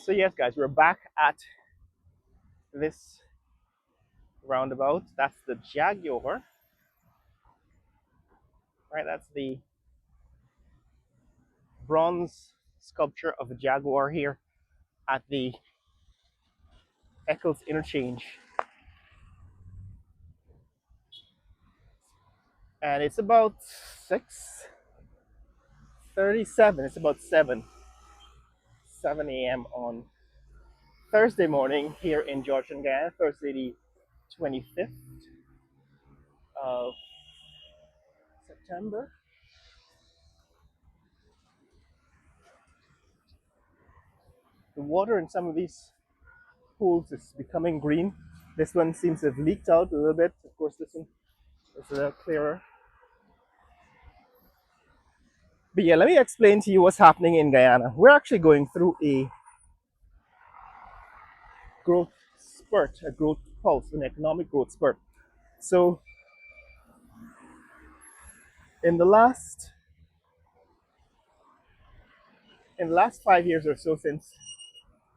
So yes, guys, we're back at this roundabout. That's the Jaguar, right? That's the bronze sculpture of a Jaguar here at the Eccles interchange, and it's about 6:37. It's about 7 a.m. on Thursday morning here in Georgian, Guyana. Thursday, the 25th of September. The water in some of these pools is becoming green. This one seems to have leaked out a little bit. Of course, this one is a little clearer. But yeah, let me explain to you what's happening in Guyana. We're actually going through a growth spurt, a growth pulse, an economic growth spurt. So in the last in the last 5 years or so, since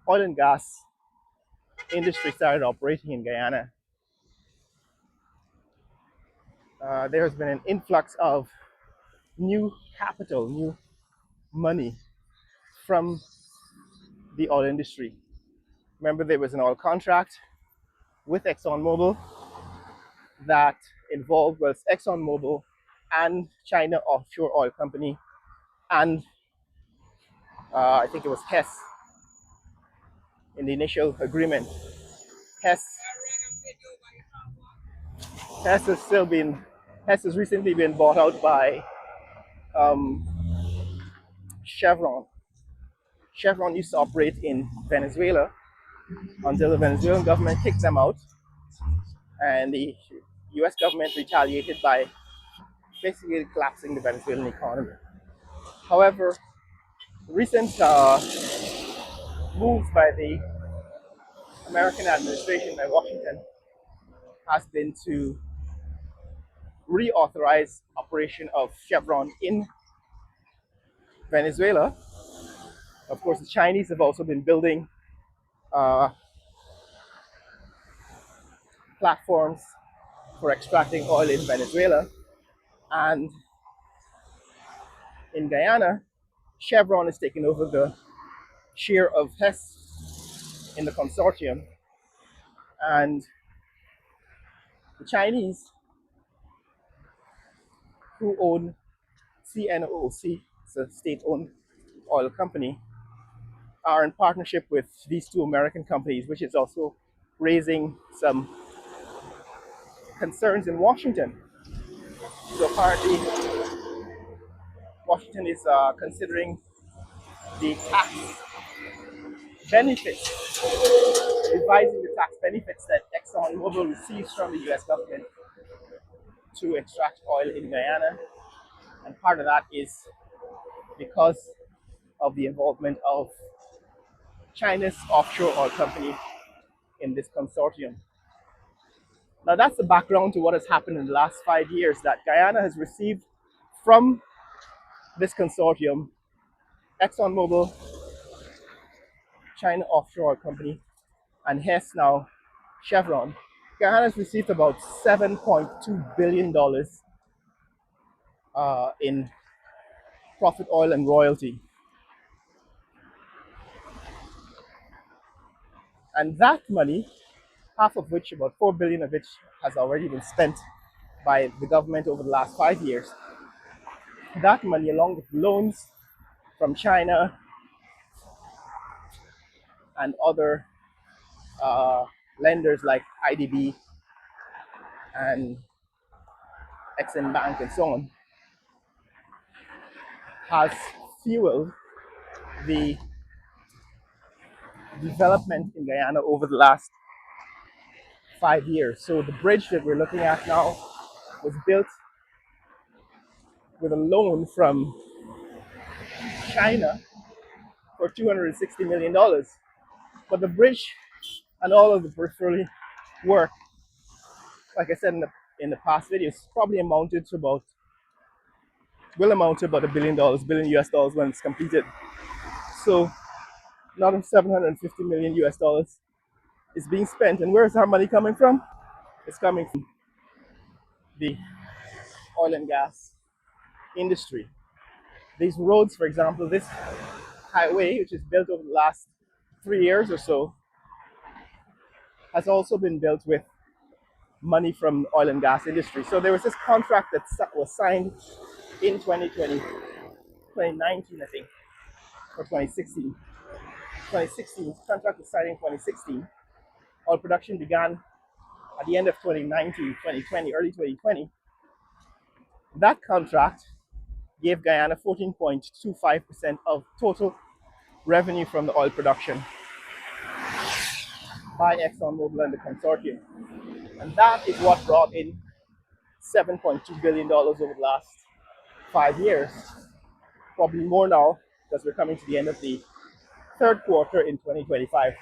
oil and gas industry started operating in Guyana, there has been an influx of new capital, new money from the oil industry. Remember, there was an oil contract with ExxonMobil that involved was ExxonMobil and China Offshore Oil Company, and I think it was Hess in the initial agreement. Hess Hess has still been Hess has recently been bought out by um, Chevron. Chevron used to operate in Venezuela until the Venezuelan government kicked them out, and the U.S. government retaliated by basically collapsing the Venezuelan economy. However, recent moves by the American administration, by Washington, has been to reauthorize operation of Chevron in Venezuela. Of course, the Chinese have also been building uh, platforms for extracting oil in Venezuela. And in Guyana, Chevron is taking over the share of Hess in the consortium. And the Chinese, who own CNOOC, it's a state-owned oil company, are in partnership with these two American companies, which is also raising some concerns in Washington. So apparently, Washington is considering the tax benefits, revising the tax benefits that ExxonMobil receives from the US government to extract oil in Guyana. And part of that is because of the involvement of China's offshore oil company in this consortium. Now, that's the background to what has happened in the last 5 years, that Guyana has received from this consortium, ExxonMobil, China Offshore Oil Company, and Hess now, Chevron. Guyana has received about $7.2 billion in profit oil and royalty. And that money, half of which, about 4 billion of which, has already been spent by the government over the last 5 years. That money, along with loans from China and other lenders like IDB and Exim Bank and so on, has fueled the development in Guyana over the last 5 years. So the bridge that we're looking at now was built with a loan from China for $260 million. But the bridge and all of the peripheral work, like I said in the past videos, probably will amount to about $1 billion, billion US dollars when it's completed. So Another 750 million US dollars is being spent. And where is our money coming from? It's coming from the oil and gas industry. These roads, for example, this highway, which is built over the last 3 years or so, has also been built with money from oil and gas industry. So there was this contract that was signed in 2020, 2019, I think, or 2016. 2016, contract was signed in 2016. Oil production began at the end of 2019, 2020, early 2020. That contract gave Guyana 14.25% of total revenue from the oil production by ExxonMobil and the consortium. And that is what brought in $7.2 billion over the last 5 years. Probably more now because we're coming to the end of the third quarter in 2025.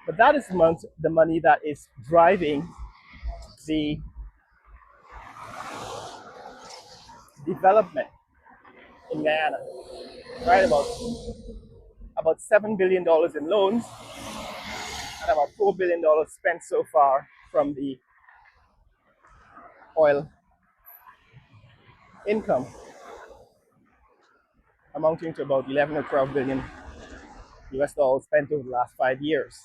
But that is amongst the money that is driving the development in Guyana, right? About $7 billion in loans and about $4 billion spent so far from the oil income, amounting to about 11 or 12 billion US dollars spent over the last 5 years.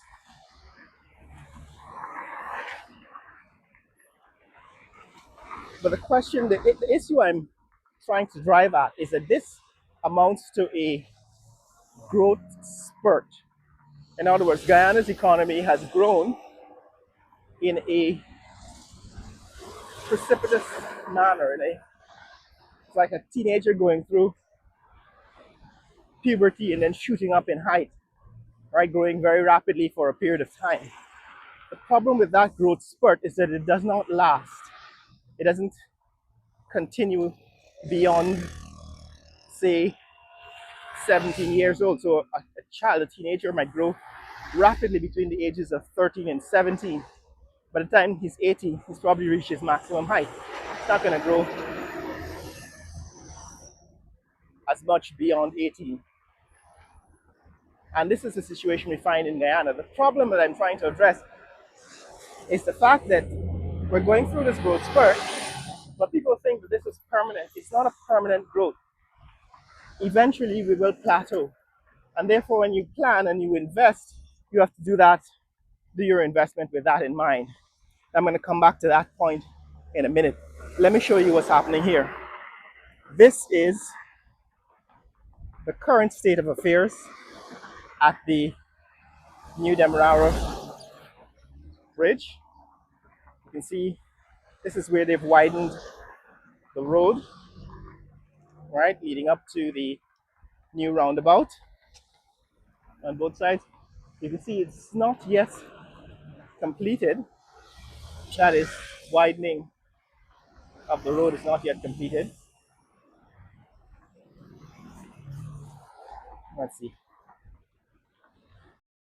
But the question, the issue I'm trying to drive at is that this amounts to a growth spurt. In other words, Guyana's economy has grown in a precipitous manner. It's like a teenager going through puberty and then shooting up in height, right? Growing very rapidly for a period of time. The problem with that growth spurt is that it does not last. It doesn't continue beyond, say, 17 years old. So a child, a teenager, might grow rapidly between the ages of 13 and 17. By the time he's 18, he's probably reached his maximum height. It's not going to grow as much beyond 18. And this is the situation we find in Guyana. The problem that I'm trying to address is the fact that we're going through this growth spurt, but people think that this is permanent. It's not a permanent growth. Eventually, we will plateau. And therefore, when you plan and you invest, you have to do your investment with that in mind. I'm going to come back to that point in a minute. Let me show you what's happening here. This is the current state of affairs at the New Demerara Bridge. You can see this is where they've widened the road, right, leading up to the new roundabout on both sides. You can see it's not yet completed. That is, widening of the road is not yet completed. Let's see.